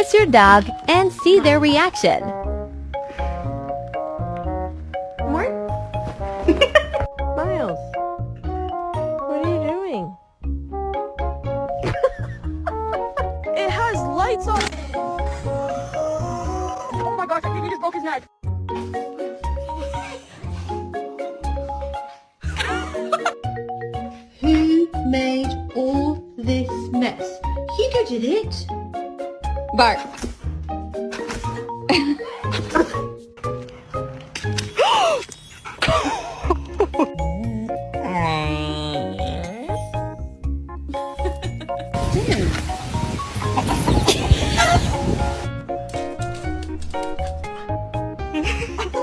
Kiss your dog and see their reaction. More? Miles, what are you doing? It has lights on. Oh my gosh, I think you just broke his neck. Who made all this mess? Hugo did it. Bart.